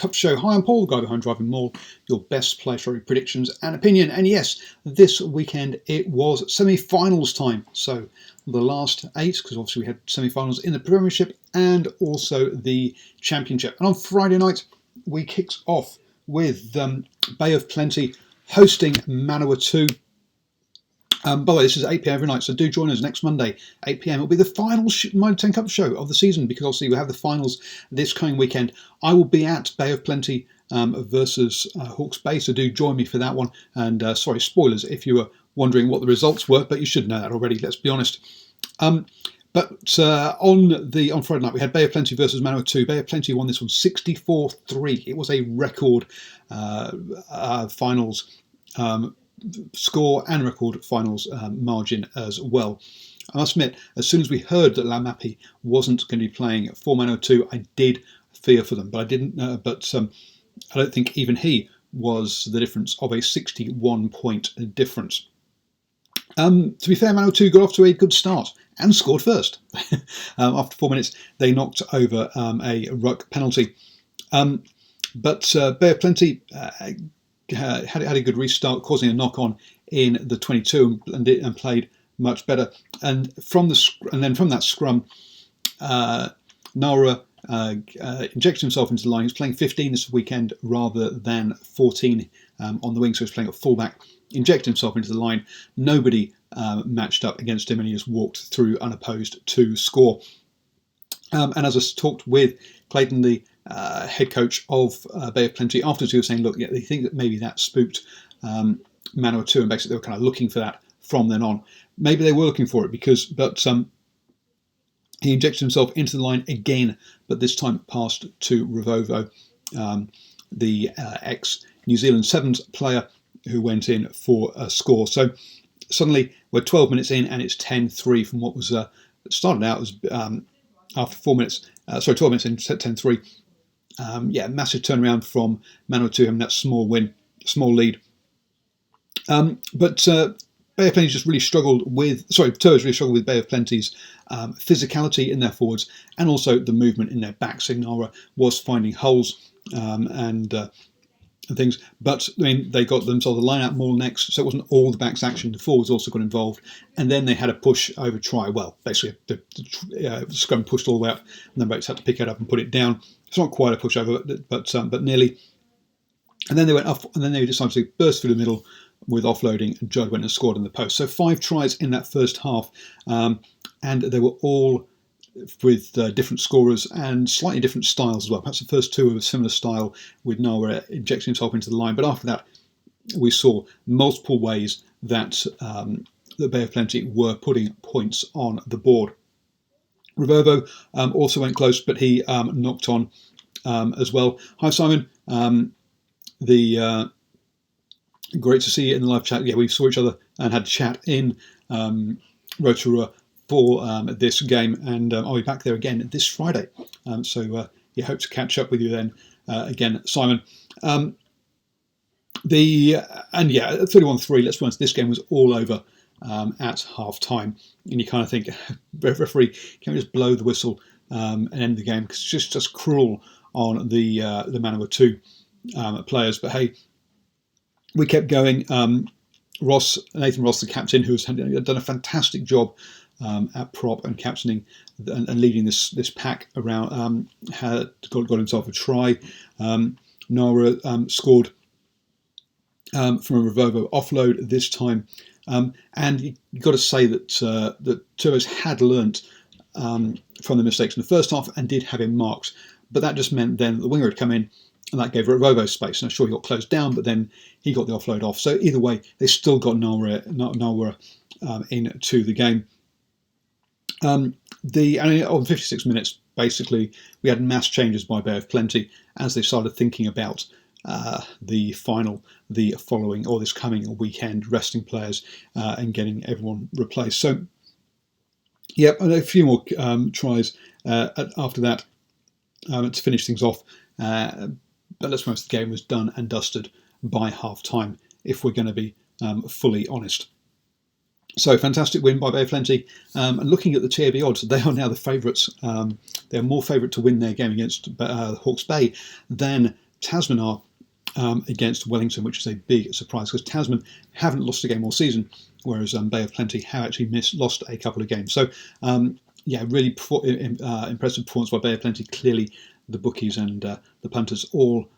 Cup Show. Hi, I'm Paul, the guy behind Driving Maul, your best player story predictions and opinion. And yes, this weekend it was semi-finals time. So the last 8, because obviously we had semi-finals in the Premiership and also the Championship. And on Friday night, we kicked off with Bay of Plenty hosting Manawatu. By the way, this is 8 p.m. every night, so do join us next Monday, 8 p.m. It'll be the final Mitre 10 Cup show of the season, because obviously we have the finals this coming weekend. I will be at Bay of Plenty versus Hawke's Bay, so do join me for that one. And sorry, spoilers if you were wondering what the results were, but you should know that already, let's be honest. But on Friday night, we had Bay of Plenty versus Manawatu. Bay of Plenty won this one 64-3. It was a record finals score and record finals margin as well. I must admit, as soon as we heard that Lamapi wasn't going to be playing for Manawatu, I did fear for them, but I didn't. I don't think even he was the difference of a 61-point difference. To be fair, Manawatu got off to a good start and scored first. After 4 minutes, they knocked over a ruck penalty. But Bay of Plenty had a good restart, causing a knock-on in the 22 and played much better. And from that scrum, Nara injected himself into the line. He was playing 15 this weekend rather than 14 on the wing, so he was playing at fullback. Injected himself into the line. Nobody matched up against him, and he just walked through unopposed to score. And as I talked with Clayton, the head coach of Bay of Plenty, afterwards he was saying, look, yeah, they think that maybe that spooked Manawatu, and basically they were kind of looking for that from then on. Maybe they were looking for it, but he injected himself into the line again, but this time passed to Rivovo, the ex-New Zealand Sevens player, who went in for a score. So suddenly we're 12 minutes in and it's 10-3 from what was started out as after 4 minutes, 12 minutes in, 10-3. Massive turnaround from Manawatu having that small lead. But Bay of Plenty just really struggled with, Tours really struggled with Bay of Plenty's physicality in their forwards and also the movement in their backs. Signora was finding holes and things, but I mean they got themselves a line out more next, so it wasn't all the backs action. The forwards also got involved, and then they had a push over try. Well, basically the scrum pushed all the way up, and then boats had to pick it up and put it down. It's not quite a push over, but nearly. And then they went off, and then they decided to burst through the middle with offloading, and Judd went and scored in the post. So 5 tries in that first half, and they were all with different scorers and slightly different styles as well. Perhaps the first 2 of a similar style, with Nara injecting himself into the line. But after that, we saw multiple ways that the Bay of Plenty were putting points on the board. Rivovo also went close, but he knocked on as well. Hi, Simon. Great to see you in the live chat. Yeah, we saw each other and had a chat in Rotorua for this game, and I'll be back there again this Friday. So hope to catch up with you then again, Simon. 31-3. Let's be honest, this game was all over at half time, and you kind of think, referee, can we just blow the whistle and end the game, because it's just cruel on the Manawatu players. But hey, we kept going. Nathan Ross, the captain, who has done a fantastic job at prop and captaining and leading this pack around, had got himself a try. Nara scored from a Rivovo offload this time, and you've got to say that Turbos had learnt from the mistakes in the first half and did have him marked, but that just meant then the winger had come in, and that gave Rivovo space. And I'm sure he got closed down, but then he got the offload off. So either way, they still got Nara into the game. On 56 minutes, basically, we had mass changes by Bay of Plenty as they started thinking about the final, the following, or this coming weekend, resting players and getting everyone replaced. So, a few more tries after that to finish things off. But let's be honest, the game was done and dusted by half-time, if we're going to be fully honest. So, fantastic win by Bay of Plenty. And looking at the TAB odds, they are now the favourites. They're more favourite to win their game against Hawke's Bay than Tasman are against Wellington, which is a big surprise because Tasman haven't lost a game all season, whereas Bay of Plenty have actually lost a couple of games. So, really impressive performance by Bay of Plenty. Clearly, the bookies and the punters all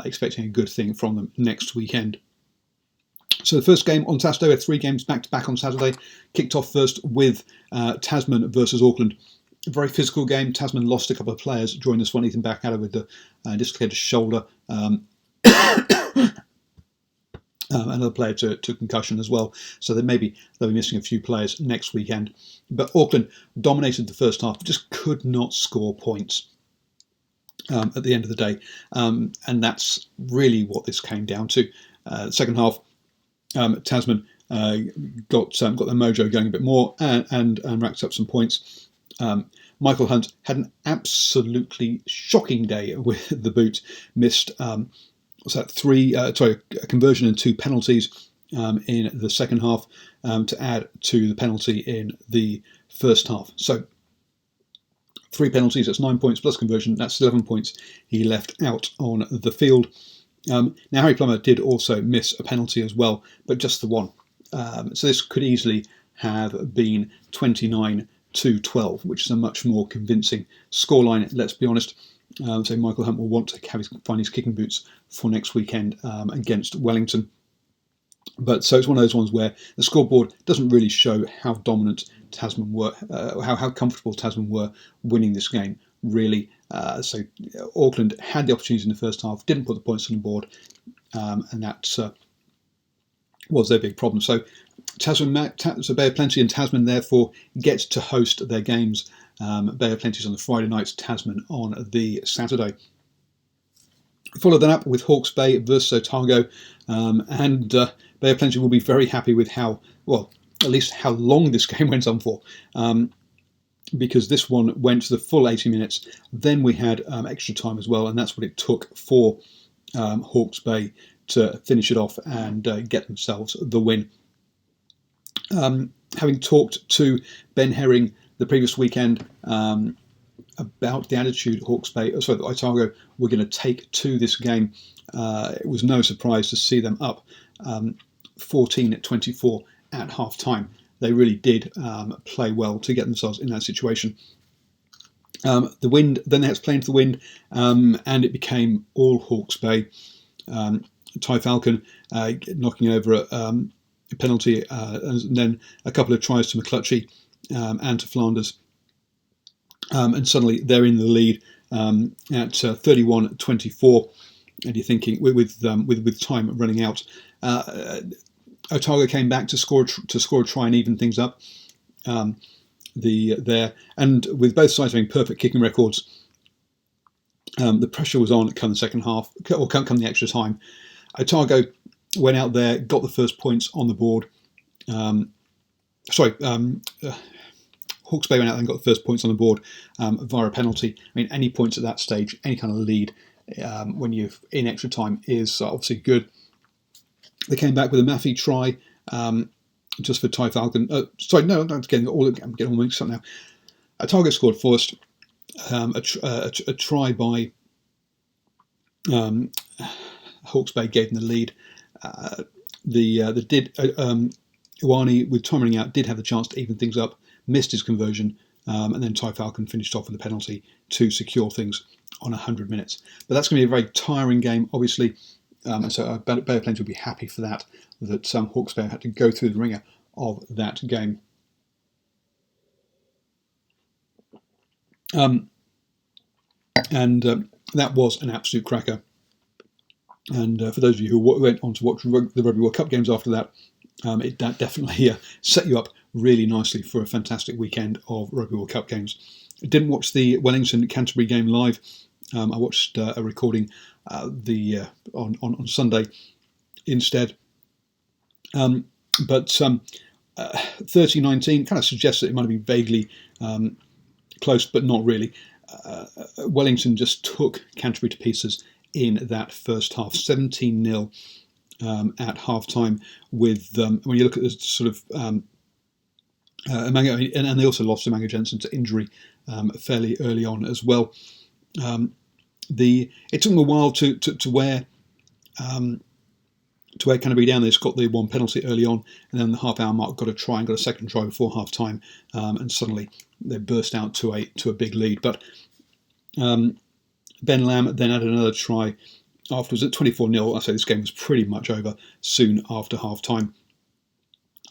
expecting a good thing from them next weekend. So the first game on Saturday, we had 3 games back-to-back on Saturday. Kicked off first with Tasman versus Auckland. A very physical game. Tasman lost a couple of players during this one. Ethan Backadder with the dislocated shoulder. Another player to concussion as well. So they'll be missing a few players next weekend. But Auckland dominated the first half, just could not score points at the end of the day. And that's really what this came down to. Second half, Tasman got their mojo going a bit more and racked up some points. Michael Hunt had an absolutely shocking day with the boot. Missed a conversion and 2 penalties in the second half to add to the penalty in the first half. So 3 penalties, that's 9 points plus conversion, that's 11 points he left out on the field. Now, Harry Plummer did also miss a penalty as well, but just the one. So this could easily have been 29-12, which is a much more convincing scoreline, let's be honest. So Michael Hunt will want to find his kicking boots for next weekend against Wellington. But so it's one of those ones where the scoreboard doesn't really show how dominant Tasman were, how comfortable Tasman were winning this game, really. So Auckland had the opportunities in the first half, didn't put the points on the board, and that was their big problem. So so Bay of Plenty and Tasman therefore get to host their games. Bay of Plenty is on the Friday night, Tasman on the Saturday. Follow that up with Hawke's Bay versus Otago, and Bay of Plenty will be very happy with how long this game went on for, because this one went to the full 80 minutes. Then we had extra time as well, and that's what it took for Hawke's Bay to finish it off and get themselves the win. Having talked to Ben Herring the previous weekend about the attitude Otago were going to take to this game, it was no surprise to see them up 14-24 at half time. They really did play well to get themselves in that situation. The wind, then they had to play into the wind, and it became all Hawke's Bay. Ty Falcon knocking over a penalty, and then a couple of tries to McClutchy and to Flanders. And suddenly they're in the lead at 31-24. And you're thinking, with time running out, Otago came back to score a try and even things up. And with both sides having perfect kicking records, the pressure was on come the second half, or come the extra time. Otago went out there, got the first points on the board. Hawke's Bay went out and got the first points on the board via a penalty. I mean, any points at that stage, any kind of lead when you're in extra time is obviously good. They came back with a Maffey try just for Ty Falcon. I'm getting all mixed up now. Otago scored first. A try by Hawke's Bay gave them the lead. Iwani, with time running out, did have the chance to even things up, missed his conversion, and then Ty Falcon finished off with a penalty to secure things on 100 minutes. But that's going to be a very tiring game, obviously, and so Bay of Plenty will be happy for that Hawke's Bay had to go through the ringer of that game. That was an absolute cracker. And for those of you who went on to watch the Rugby World Cup games after that, it definitely set you up really nicely for a fantastic weekend of Rugby World Cup games. I didn't watch the Wellington Canterbury game live. I watched a recording on Sunday instead. But 30-19 kind of suggests that it might have been vaguely close, but not really. Wellington just took Canterbury to pieces in that first half, 17-0 at half-time. With when you look at the sort of Amango, and they also lost Amango Jensen to injury fairly early on as well. It took them a while to wear Canterbury down. They got the one penalty early on, and then the half-hour mark got a second try before half-time, and suddenly they burst out to a big lead. But Ben Lamb then added another try afterwards at 24-0. I say this game was pretty much over soon after half-time.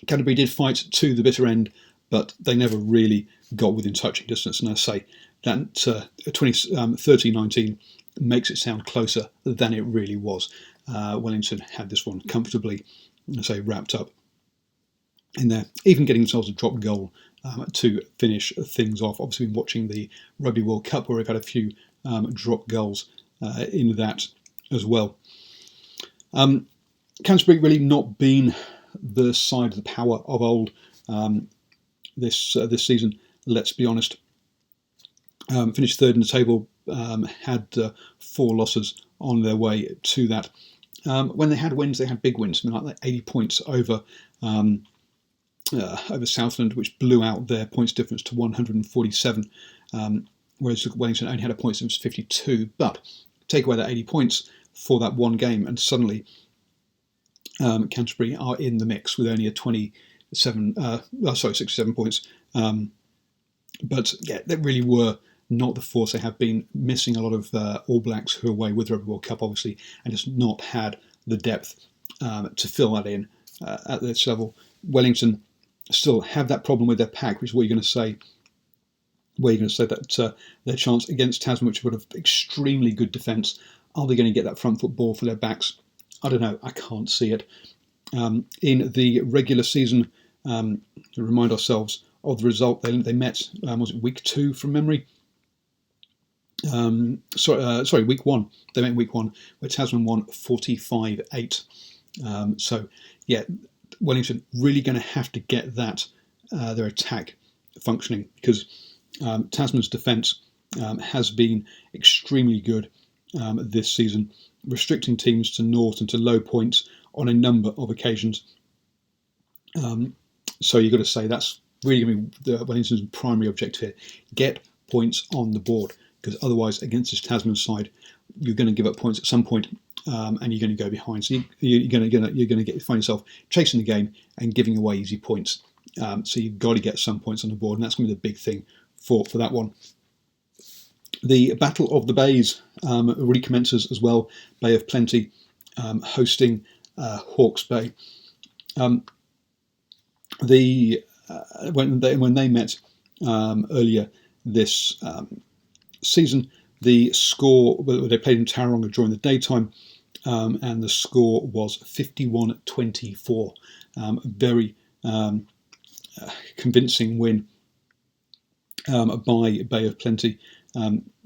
Canterbury did fight to the bitter end, but they never really got within touching distance. And I say that 13-19 makes it sound closer than it really was. Wellington had this one comfortably, wrapped up in there, even getting themselves a drop goal to finish things off. Obviously, been watching the Rugby World Cup, where we've had a few drop goals in that as well. Canterbury really not been the side of the power of old this season. Let's be honest. Finished third in the table, had 4 losses on their way to that. When they had wins, they had big wins. I mean, like 80 points over Southland, which blew out their points difference to 147, whereas Wellington only had a points difference of 52. But take away that 80 points for that one game, and suddenly Canterbury are in the mix with only a 67 points. But yeah, they really were not the force they have been, missing a lot of All Blacks who are away with the Rugby World Cup, obviously, and just not had the depth to fill that in at this level. Wellington still have that problem with their pack, which is what you're going to say. Where you're going to say that their chance against Tasman, which would have extremely good defence, are they going to get that front foot ball for their backs? I don't know. I can't see it. In the regular season, to remind ourselves of the result, they met, was it week 2 from memory? Week 1. They met week 1, where Tasman won 45-8. So, yeah, Wellington really going to have to get that their attack functioning, because Tasman's defence has been extremely good this season, restricting teams to naught and to low points on a number of occasions. So you've got to say that's really going to be Wellington's primary objective here: get points on the board, because otherwise, against this Tasman side, you're going to give up points at some point, and you're going to go behind. So you're going to find yourself chasing the game and giving away easy points. So you've got to get some points on the board, and that's going to be the big thing for that one. The Battle of the Bays recommences as well. Bay of Plenty hosting Hawke's Bay. When they met earlier this season, the score, they played in Tauranga during the daytime, and the score was 51-24. Very convincing win by Bay of Plenty.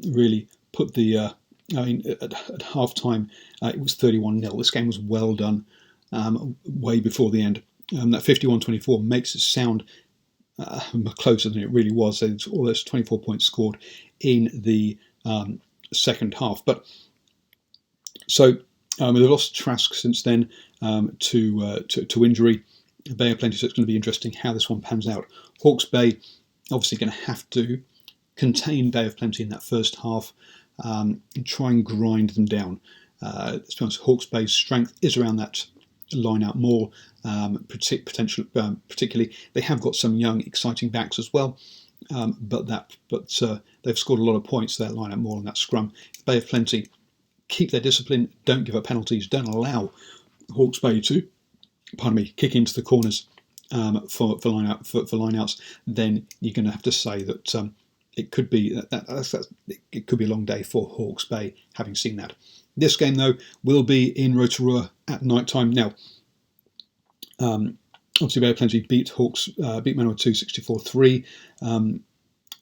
Really put the at half time it was 31-0. This game was well done way before the end. That 51-24 makes it sound closer than it really was. So it's almost 24 points scored in the second half. But so they've lost Trask since then to injury. Bay of Plenty, so it's going to be interesting how this one pans out. Hawke's Bay obviously going to have to contain Bay of Plenty in that first half and try and grind them down. Let's be honest, Hawke's Bay's strength is around that line-out maul, particularly. They have got some young, exciting backs as well, but they've scored a lot of points, that line-out maul and that scrum. Bay of Plenty keep their discipline, don't give up penalties, don't allow Hawke's Bay to, kick into the corners for line-outs, then you're going to have to say that it could be it could be a long day for Hawke's Bay, having seen that. This game, though, will be in Rotorua at night time. Now, obviously, Bay of Plenty beat Manawatu 64-3.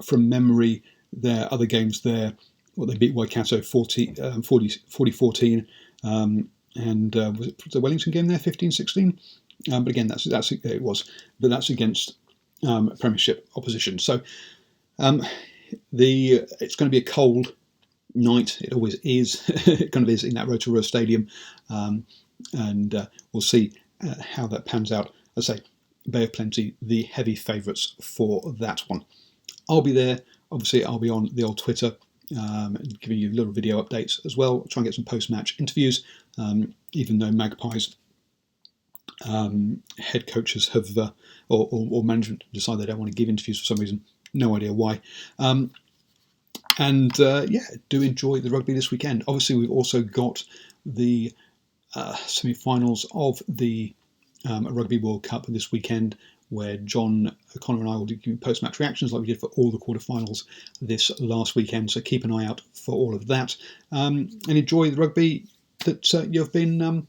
From memory, their other games there, they beat Waikato 40-14. And was it the Wellington game there, 15-16? But again, that's it was. But that's against Premiership opposition. So it's going to be a cold night. It always is. It kind of is in that Rotorua Stadium, and we'll see how that pans out. As I say, Bay of Plenty, the heavy favourites for that one. I'll be there. Obviously, I'll be on the old Twitter giving you little video updates as well. Try and get some post-match interviews, even though Magpies head coaches have or management decide they don't want to give interviews for some reason. No idea why. Do enjoy the rugby this weekend. Obviously, we've also got the semi-finals of the Rugby World Cup this weekend, where John O'Connor and I will do post-match reactions like we did for all the quarterfinals this last weekend. So keep an eye out for all of that, and enjoy the rugby that you've been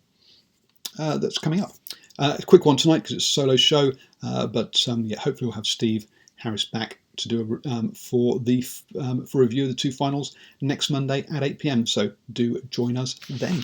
that's coming up. A quick one tonight because it's a solo show, but hopefully we'll have Steve Harris back to do for a review of the two finals next Monday at 8 p.m. So do join us then.